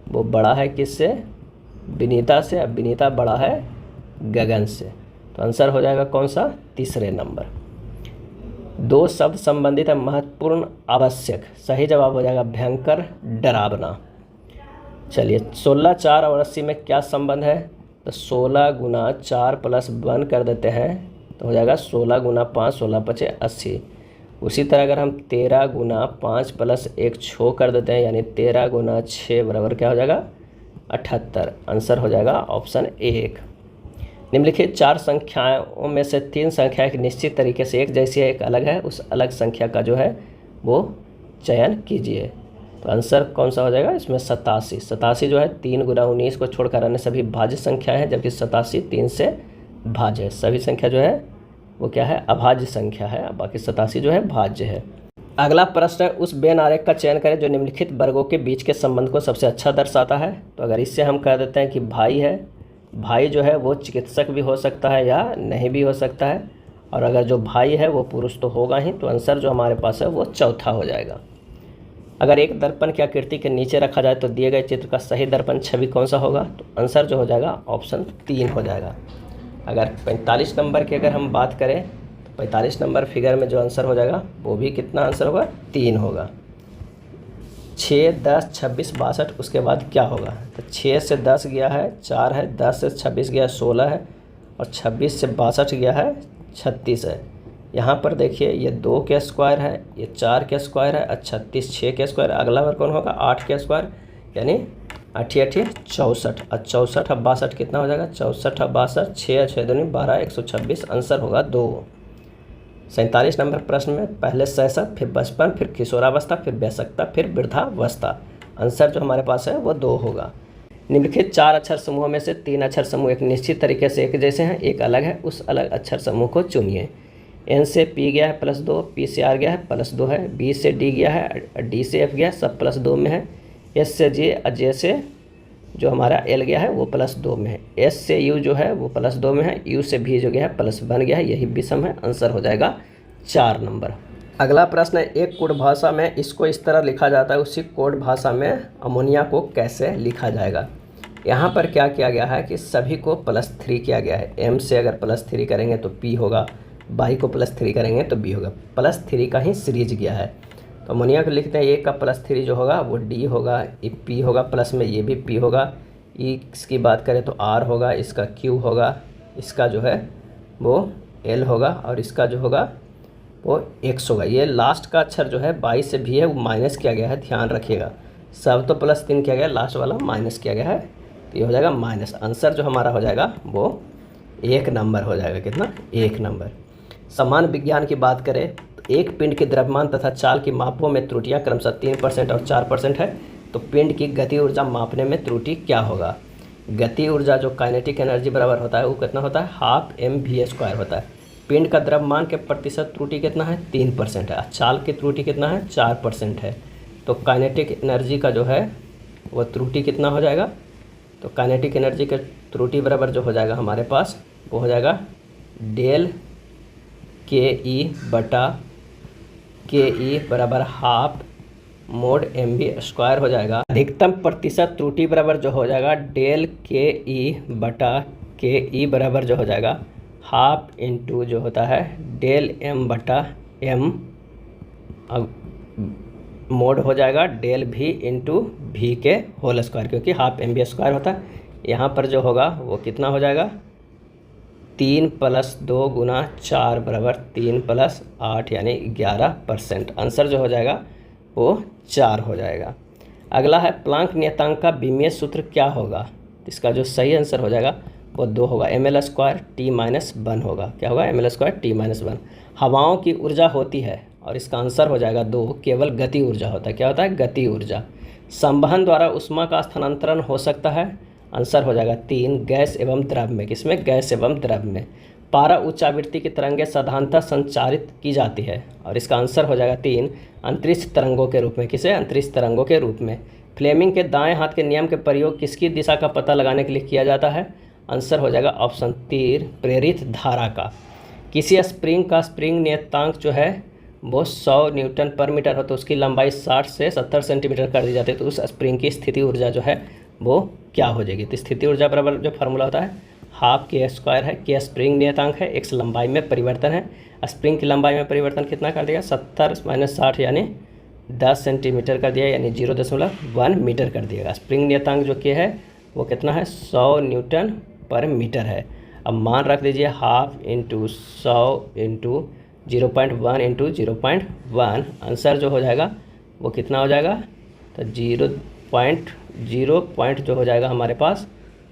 वो बड़ा है किससे? विनीता से। अब विनीता बड़ा है गगन से। तो आंसर हो जाएगा कौन सा? तीसरे नंबर। 2 शब्द संबंधित है महत्वपूर्ण आवश्यक। सही जवाब हो जाएगा भयंकर डरावना। चलिए 16, 4 और 80 में क्या संबंध है? तो 16 × 4 + 1 कर देते हैं तो हो जाएगा 16 × 5 16 × 5 80। उसी तरह अगर हम 13 × 5 + 1 6 कर देते हैं यानी 13 × 6 बराबर क्या हो जाएगा? 78। आंसर हो जाएगा ऑप्शन 1। निम्नलिखित 4 संख्याओं में से 3 संख्या एक निश्चित तरीके से एक जैसी है, एक अलग है। उस अलग संख्या का जो है वो चयन कीजिए। तो आंसर कौन सा हो जाएगा इसमें? 87। 87 जो है 3 × 19 को छोड़कर अन्य सभी भाज्य संख्या है, जबकि 87 3 से भाज्य है। सभी संख्या जो है वो क्या है? अभाज्य संख्या है। बाकी 87 जो है भाज्य है। अगला प्रश्न है उस बेन आरेख का चयन करें जो निम्नलिखित वर्गों के बीच के संबंध को सबसे अच्छा दर्शाता है। तो अगर इससे हम कह देते हैं कि भाई है, भाई जो है वो चिकित्सक भी हो सकता है या नहीं भी हो सकता है, और अगर जो भाई है वो पुरुष तो होगा ही। तो आंसर जो हमारे पास है वो चौथा हो जाएगा। अगर एक दर्पण की आकृति के नीचे रखा जाए तो दिए गए चित्र का सही दर्पण छवि कौन सा होगा? तो आंसर जो हो जाएगा ऑप्शन 3 हो जाएगा। अगर 45 नंबर की अगर हम बात करें तो 45 नंबर फिगर में जो आंसर हो जाएगा वो भी कितना आंसर होगा? 3 होगा। 6, 10, 26, 62 उसके बाद क्या होगा? तो 6 से 10 गया है 4 है, 10 से 26 गया 16 है और 26 से 62 गया है 36 है। यहाँ पर देखिए ये 2 के स्क्वायर है, ये 4 के स्क्वायर है और 36 6 के स्क्वायर। अगला बार कौन होगा? 8 के स्क्वायर यानी 8 64 और 64 और 62 कितना हो जाएगा? 64 और 62 6 6 दूनी 12 126। आंसर होगा 2। 47 नंबर प्रश्न में पहले शैशव, फिर बचपन, फिर किशोरावस्था, फिर वयस्कता, फिर वृद्धावस्था। आंसर जो हमारे पास है वो 2 होगा। निम्नलिखित 4 अक्षर समूहों में से 3 अक्षर समूह एक निश्चित तरीके से एक जैसे हैं, एक अलग है। उस अलग अक्षर समूह को चुनिए। एन से पी गया है +2, पी से आर गया है +2 है, बी से डी गया है, डी से एफ गया है, सब +2 में है। एस से जे और जे से जो हमारा एल गया है वो +2 में है। एस से यू जो है वो +2 में है। यू से भी जो गया है +1 गया है। यही विषम है। आंसर हो जाएगा 4 नंबर। अगला प्रश्न है एक कोड भाषा में इसको इस तरह लिखा जाता है, उसी कोड भाषा में अमोनिया को कैसे लिखा जाएगा? यहाँ पर क्या किया गया है कि सभी को +3 किया गया है। एम से अगर +3 करेंगे तो पी होगा, बाई को +3 करेंगे तो बी होगा। +3 का ही सीरीज गया है। तो अमोनिया को लिखते हैं, ए का +3 जो होगा वो डी होगा, ये पी होगा, प्लस में ये भी पी होगा। ई इसकी बात करें तो आर होगा, इसका क्यू होगा, इसका जो है वो एल होगा और इसका जो होगा वो एक्स होगा। ये लास्ट का अक्षर जो है 22 से भी है वो माइनस किया गया है, ध्यान रखिएगा। सब तो +3 किया गया, लास्ट वाला माइनस किया गया है, तो ये हो जाएगा माइनस। आंसर जो हमारा हो जाएगा वो 1 नंबर हो जाएगा। कितना? 1 नंबर। समान विज्ञान की बात करें तो एक पिंड के द्रव्यमान तथा चाल की मापों में त्रुटियां क्रमशः 3% और 4% है, तो पिंड की गति ऊर्जा मापने में त्रुटि क्या होगा? गति ऊर्जा जो काइनेटिक एनर्जी बराबर होता है वो कितना होता है? ½ mv² होता है। पिंड का द्रव्यमान के प्रतिशत त्रुटि कितना है 3% है। चाल की त्रुटि कितना है 4% है। तो काइनेटिक एनर्जी का जो है वो त्रुटि कितना हो जाएगा, तो काइनेटिक एनर्जी के त्रुटि बराबर जो हो जाएगा हमारे पास वो हो जाएगा डेल के ई बटा के ई बराबर हाफ मोड mv² हो जाएगा। अधिकतम प्रतिशत त्रुटि बराबर जो हो जाएगा डेल के ई बटा के ई बराबर जो हो जाएगा हाफ इंटू जो होता है डेल m बटा m मोड हो जाएगा डेल v इंटू वी के होल स्क्वायर, क्योंकि हाफ mv² होता है। यहाँ पर जो होगा वो कितना हो जाएगा 3 + 2 गुना 4 बराबर 3 + 8 यानी 11%। आंसर जो हो जाएगा वो 4 हो जाएगा। अगला है प्लांक नियतांक का बीमीय सूत्र क्या होगा। इसका जो सही आंसर हो जाएगा वो 2 होगा, ml² t-1 होगा। क्या होगा ml² t-1। हवाओं की ऊर्जा होती है और इसका आंसर हो जाएगा 2, केवल गति ऊर्जा होता है। क्या होता है गति ऊर्जा। संवहन द्वारा उष्मा का स्थानांतरण हो सकता है, आंसर हो जाएगा 3, गैस एवं द्रव में। किसमें, गैस एवं द्रव में। पारा उच्च आवृत्ति की तरंगें साधारणतः संचारित की जाती है और इसका आंसर हो जाएगा 3, अंतरिक्ष तरंगों के रूप में। किसे, अंतरिक्ष तरंगों के रूप में। फ्लेमिंग के दाएं हाथ के नियम के प्रयोग किसकी दिशा का पता लगाने के लिए किया जाता है, आंसर हो जाएगा ऑप्शन 3, प्रेरित धारा का। किसी स्प्रिंग का स्प्रिंग नियतांक जो है वो 100 न्यूटन पर मीटर हो तो उसकी लंबाई 60 से 70 सेंटीमीटर कर दी जाती है, तो उस स्प्रिंग की स्थिति ऊर्जा जो है वो क्या हो जाएगी। तो स्थिति ऊर्जा बराबर जो फार्मूला होता है हाफ k² है। के स्प्रिंग नियतांक है, x लंबाई में परिवर्तन है। स्प्रिंग की लंबाई में परिवर्तन कितना कर दिया 70 - 60 यानी 10 सेंटीमीटर कर दिया, यानी 0.1 मीटर कर दिएगा। स्प्रिंग नियतांक जो के है वो कितना है 100 न्यूटन पर मीटर है। अब मान रख दीजिए half into 100 into 0.1 into 0.1, answer जो हो जाएगा वो कितना हो जाएगा, तो 0.0 जो हो जाएगा हमारे पास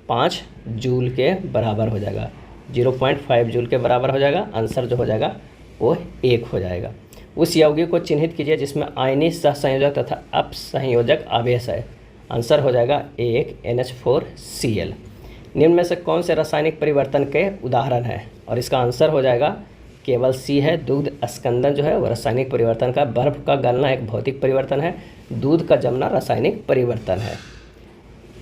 5 जूल के बराबर हो जाएगा, 0.5 जूल के बराबर हो जाएगा। आंसर जो हो जाएगा वो 1 हो जाएगा। उस यौगिक को चिन्हित कीजिए जिसमें आयनीय सहसंयोजक तथा अपसंयोजक आवेश है, आंसर हो जाएगा 1 NH4Cl। निम्न में से कौन से रासायनिक परिवर्तन के उदाहरण है, और इसका आंसर हो जाएगा केवल सी है, दुग्ध स्कंदन जो है वो रासायनिक परिवर्तन का। बर्फ का गलना एक भौतिक परिवर्तन है, दूध का जमना रासायनिक परिवर्तन है।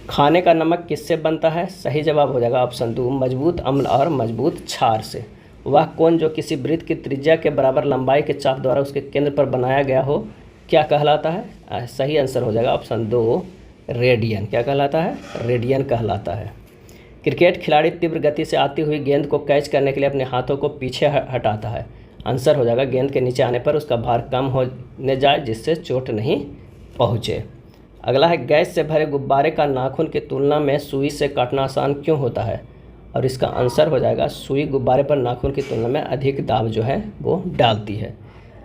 खाने का नमक किससे बनता है, सही जवाब हो जाएगा ऑप्शन 2, मजबूत अम्ल और मजबूत क्षार से। वह कोण जो किसी वृत्त की त्रिज्या के बराबर लंबाई के चाप द्वारा उसके केंद्र पर बनाया गया हो क्या कहलाता है, सही आंसर हो जाएगा ऑप्शन 2, रेडियन। क्या कहलाता है, रेडियन कहलाता है। क्रिकेट खिलाड़ी तीव्र गति से आती हुई गेंद को कैच करने के लिए अपने हाथों को पीछे हटाता है, आंसर हो जाएगा गेंद के नीचे आने पर उसका भार कम होने जाए जिससे चोट नहीं पहुँचे। अगला है गैस से भरे गुब्बारे का नाखून की तुलना में सुई से काटना आसान क्यों होता है, और इसका आंसर हो जाएगा सुई गुब्बारे पर नाखून की तुलना में अधिक दाब जो है वो डालती है।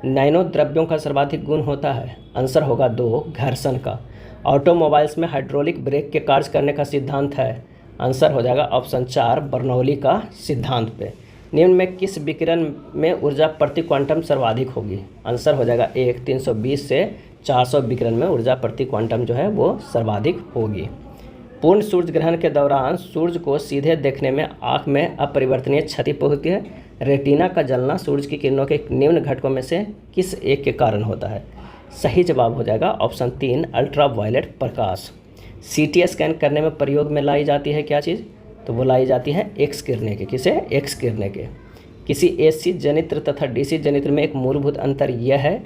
नैनो द्रव्यों का सर्वाधिक गुण होता है, आंसर होगा 2, घर्षण का। ऑटोमोबाइल्स में हाइड्रोलिक ब्रेक के कार्य करने का सिद्धांत है, आंसर हो जाएगा ऑप्शन 4, बर्नौली का सिद्धांत पे। निम्न में किस विकिरण में ऊर्जा प्रति क्वांटम सर्वाधिक होगी, आंसर हो जाएगा 1, 320 से 400 विकिरण में ऊर्जा प्रति क्वांटम जो है वो सर्वाधिक होगी। पूर्ण सूर्य ग्रहण के दौरान सूर्य को सीधे देखने में आँख में अपरिवर्तनीय क्षति पहुँचती है। रेटिना का जलना सूर्य की किरणों के निम्न घटकों में से किस एक के कारण होता है, सही जवाब हो जाएगा ऑप्शन 3, अल्ट्रावायलेट प्रकाश। CT स्कैन करने में प्रयोग में लाई जाती है क्या चीज़, तो वो लाई जाती है एक्स किरणें के। किसे, एक्स किरणें के। किसी AC जनित्र तथा DC जनित्र में एक मूलभूत अंतर यह है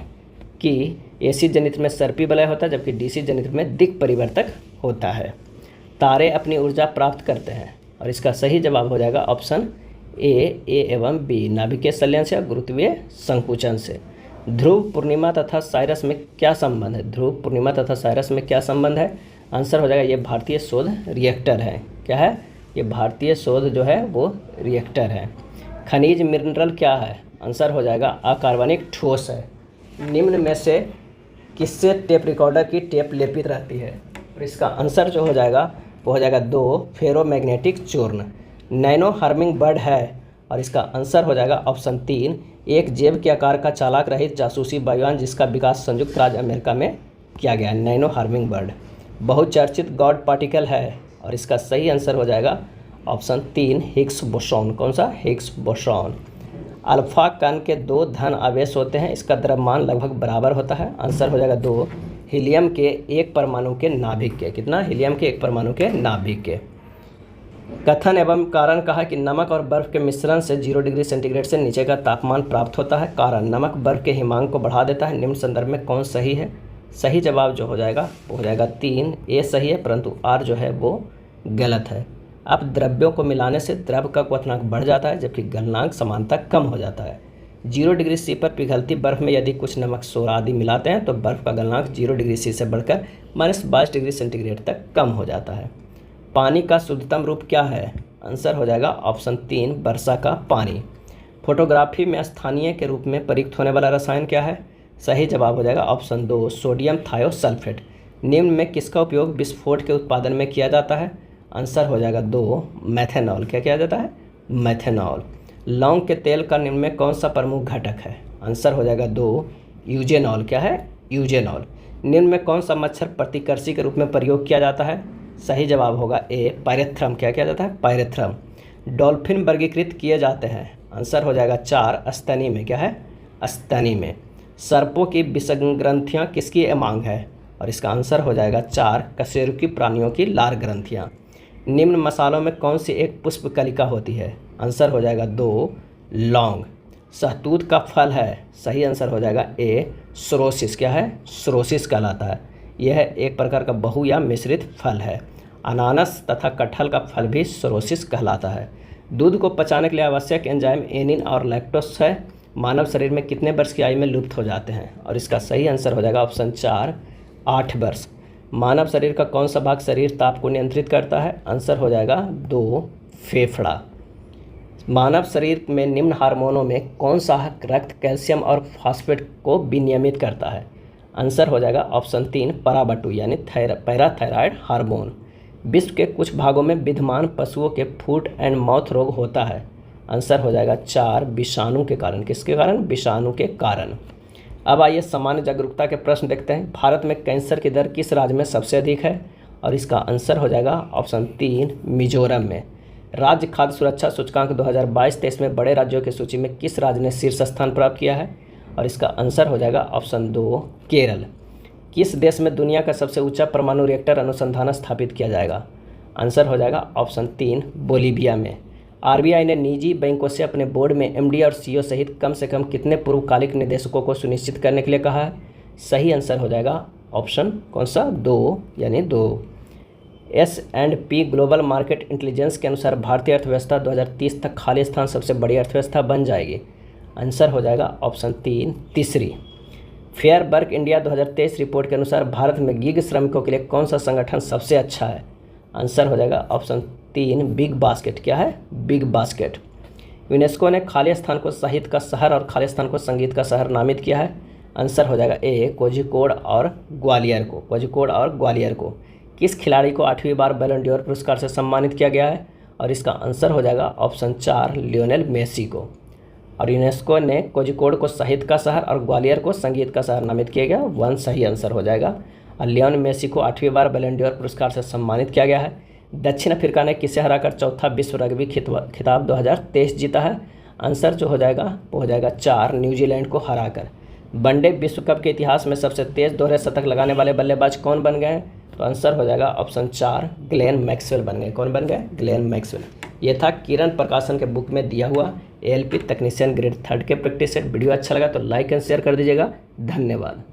कि AC जनित्र में सर्पी वलय होता है जबकि DC जनित्र में दिक् परिवर्तक होता है। तारे अपनी ऊर्जा प्राप्त करते हैं, और इसका सही जवाब हो जाएगा ऑप्शन A एवं B, नाभिकीय संलयन से और गुरुत्वीय संकुचन से। ध्रुव पूर्णिमा तथा साइरस में क्या संबंध है, ध्रुव पूर्णिमा तथा साइरस में क्या संबंध है, आंसर हो जाएगा ये भारतीय शोध रिएक्टर है। क्या है, ये भारतीय शोध जो है वो रिएक्टर है। खनिज मिनरल क्या है, आंसर हो जाएगा अकार्बनिक ठोस है। निम्न में से किससे टेप रिकॉर्डर की टेप लेपित रहती है, और इसका आंसर जो हो जाएगा वो हो जाएगा 2, फेरोमैग्नेटिक चूर्ण। नैनो हार्मिंग बर्ड है, और इसका आंसर हो जाएगा ऑप्शन 3, एक जेब के आकार का चालक रहित जासूसी वायुयान जिसका विकास संयुक्त राज्य अमेरिका में किया गया। नैनो हार्मिंग बर्ड बहुचर्चित गॉड पार्टिकल है, और इसका सही आंसर हो जाएगा ऑप्शन 3, हिग्स बोसॉन। कौन सा, हिग्स बोसॉन। अल्फा कण के 2 धन आवेश होते हैं, इसका द्रव्यमान लगभग बराबर होता है। आंसर हो जाएगा 2। हीलियम के एक परमाणु के नाभिक के, कितना? हीलियम के एक परमाणु के नाभिक के। कथन एवं कारण कहा कि नमक और बर्फ के मिश्रण से 0 डिग्री सेंटीग्रेड से नीचे का तापमान प्राप्त होता है। कारण, नमक बर्फ के हिमांक को बढ़ा देता है। निम्न संदर्भ में कौन सही है? सही जवाब जो हो जाएगा वो हो जाएगा 3। ए सही है, परंतु आर जो है वो गलत है। अब द्रव्यों को मिलाने से द्रव का क्वथनांक बढ़ जाता है, जबकि गलनांक समानता कम हो जाता है। 0 डिग्री सी पर पिघलती बर्फ में यदि कुछ नमक, सोडा आदि मिलाते हैं तो बर्फ का गलनांक 0 डिग्री सी से बढ़कर -22 डिग्री सेंटीग्रेड तक कम हो जाता है। पानी का शुद्धतम रूप क्या है? आंसर हो जाएगा ऑप्शन 3, वर्षा का पानी। फोटोग्राफी में स्थानीय के रूप में प्रयुक्त होने वाला रसायन क्या है? सही जवाब हो जाएगा ऑप्शन 2, सोडियम थायोसल्फेट। निम्न में किसका उपयोग विस्फोट के उत्पादन में किया जाता है? आंसर हो जाएगा 2, मेथेनॉल। क्या किया जाता है? मेथेनॉल। लौंग के तेल का निम्न में कौन सा प्रमुख घटक है? आंसर हो जाएगा 2, यूजेनॉल। क्या है? यूजेनॉल। निम्न में कौन सा मच्छर प्रतिकर्षी के रूप में प्रयोग किया जाता है? सही जवाब होगा ए, पायरेथ्रम। क्या किया जाता है? पायरेथ्रम। डॉल्फिन वर्गीकृत किए जाते हैं? आंसर हो जाएगा 4, स्तनी में। क्या है? स्तनी में। सर्पों की विषग्रंथियाँ किसकी मांग है? और इसका आंसर हो जाएगा 4, कशेरुकी प्राणियों की लार ग्रंथियाँ। निम्न मसालों में कौन सी एक पुष्पकलिका होती है? आंसर हो जाएगा 2, लौंग। शहतूत का फल है? सही आंसर हो जाएगा ए, सोरोसिस। क्या है? सोरोसिस कहलाता है। यह एक प्रकार का बहु या मिश्रित फल है। अनानास तथा कटहल का फल भी सोरोसिस कहलाता है। दूध को पचाने के लिए आवश्यक एंजाइम एनिन और लैक्टोस है। मानव शरीर में कितने वर्ष की आयु में लुप्त हो जाते हैं? और इसका सही आंसर हो जाएगा ऑप्शन 4, 8 वर्ष। मानव शरीर का कौन सा भाग शरीर ताप को नियंत्रित करता है? आंसर हो जाएगा 2, फेफड़ा। मानव शरीर में निम्न हार्मोनों में कौन सा रक्त कैल्शियम और फास्फेट को विनियमित करता है? आंसर हो जाएगा ऑप्शन 3, पराबटू यानी पैराथायराइड हार्मोन। विश्व के कुछ भागों में विद्यमान पशुओं के फुट एंड माउथ रोग होता है? आंसर हो जाएगा 4, विषाणु के कारण। किसके कारण? विषाणु के कारण। अब आइए सामान्य जागरूकता के प्रश्न देखते हैं। भारत में कैंसर की दर किस राज्य में सबसे अधिक है? और इसका आंसर हो जाएगा ऑप्शन 3, मिजोरम में। राज्य खाद्य सुरक्षा सूचकांक 2022-23 में बड़े राज्यों की सूची में किस राज्य ने शीर्ष स्थान प्राप्त किया है? और इसका आंसर हो जाएगा ऑप्शन 2, केरल। किस देश में दुनिया का सबसे ऊंचा परमाणु रिएक्टर अनुसंधान स्थापित किया जाएगा? आंसर हो जाएगा ऑप्शन 3, बोलीविया में। आरबीआई ने निजी बैंकों से अपने बोर्ड में एमडी और सीईओ सहित कम से कम कितने पूर्वकालिक निदेशकों को सुनिश्चित करने के लिए कहा है? सही आंसर हो जाएगा ऑप्शन कौन सा? 2 यानी 2। S&P ग्लोबल मार्केट इंटेलिजेंस के अनुसार भारतीय अर्थव्यवस्था 2030 तक खाली स्थान सबसे बड़ी अर्थव्यवस्था बन जाएगी। आंसर हो जाएगा ऑप्शन 3, तीसरी। फेयर वर्क इंडिया 2023 रिपोर्ट के अनुसार भारत में गिग श्रमिकों के लिए कौन सा संगठन सबसे अच्छा है? आंसर हो जाएगा ऑप्शन 3, बिग बास्केट। क्या है? Big basket. यूनेस्को ने खाली स्थान को साहित्य का शहर और खाली स्थान को संगीत का शहर नामित किया है। आंसर हो जाएगा ए, कोझिकोड और ग्वालियर को। कोझिकोड और ग्वालियर को। किस खिलाड़ी को 8वीं बार बैलन डोर पुरस्कार से सम्मानित किया गया है? और इसका आंसर हो जाएगा ऑप्शन 4, लियोनेल मेसी को। और यूनेस्को ने कोझिकोड को साहित्य का शहर और ग्वालियर को संगीत का शहर नामित किया गया। 1 सही आंसर हो जाएगा। और लियोनेल मेसी को 8वीं बार बैलन डोर पुरस्कार से सम्मानित किया गया है। दक्षिण अफ्रीका ने किसे हराकर चौथा विश्व रग्बी खिताब 2023 जीता है? आंसर जो हो जाएगा वो हो जाएगा 4, न्यूजीलैंड को हराकर। वनडे विश्व कप के इतिहास में सबसे तेज दोहरे शतक लगाने वाले बल्लेबाज कौन बन गए? तो आंसर हो जाएगा ऑप्शन 4, ग्लेन मैक्सवेल बन गए। कौन बन गए? Glenn Maxwell. ये था किरण प्रकाशन के बुक में दिया हुआ ALP तकनीशियन ग्रेड 3 के प्रैक्टिस सेट। वीडियो अच्छा लगा तो लाइक एंड शेयर कर दीजिएगा। धन्यवाद।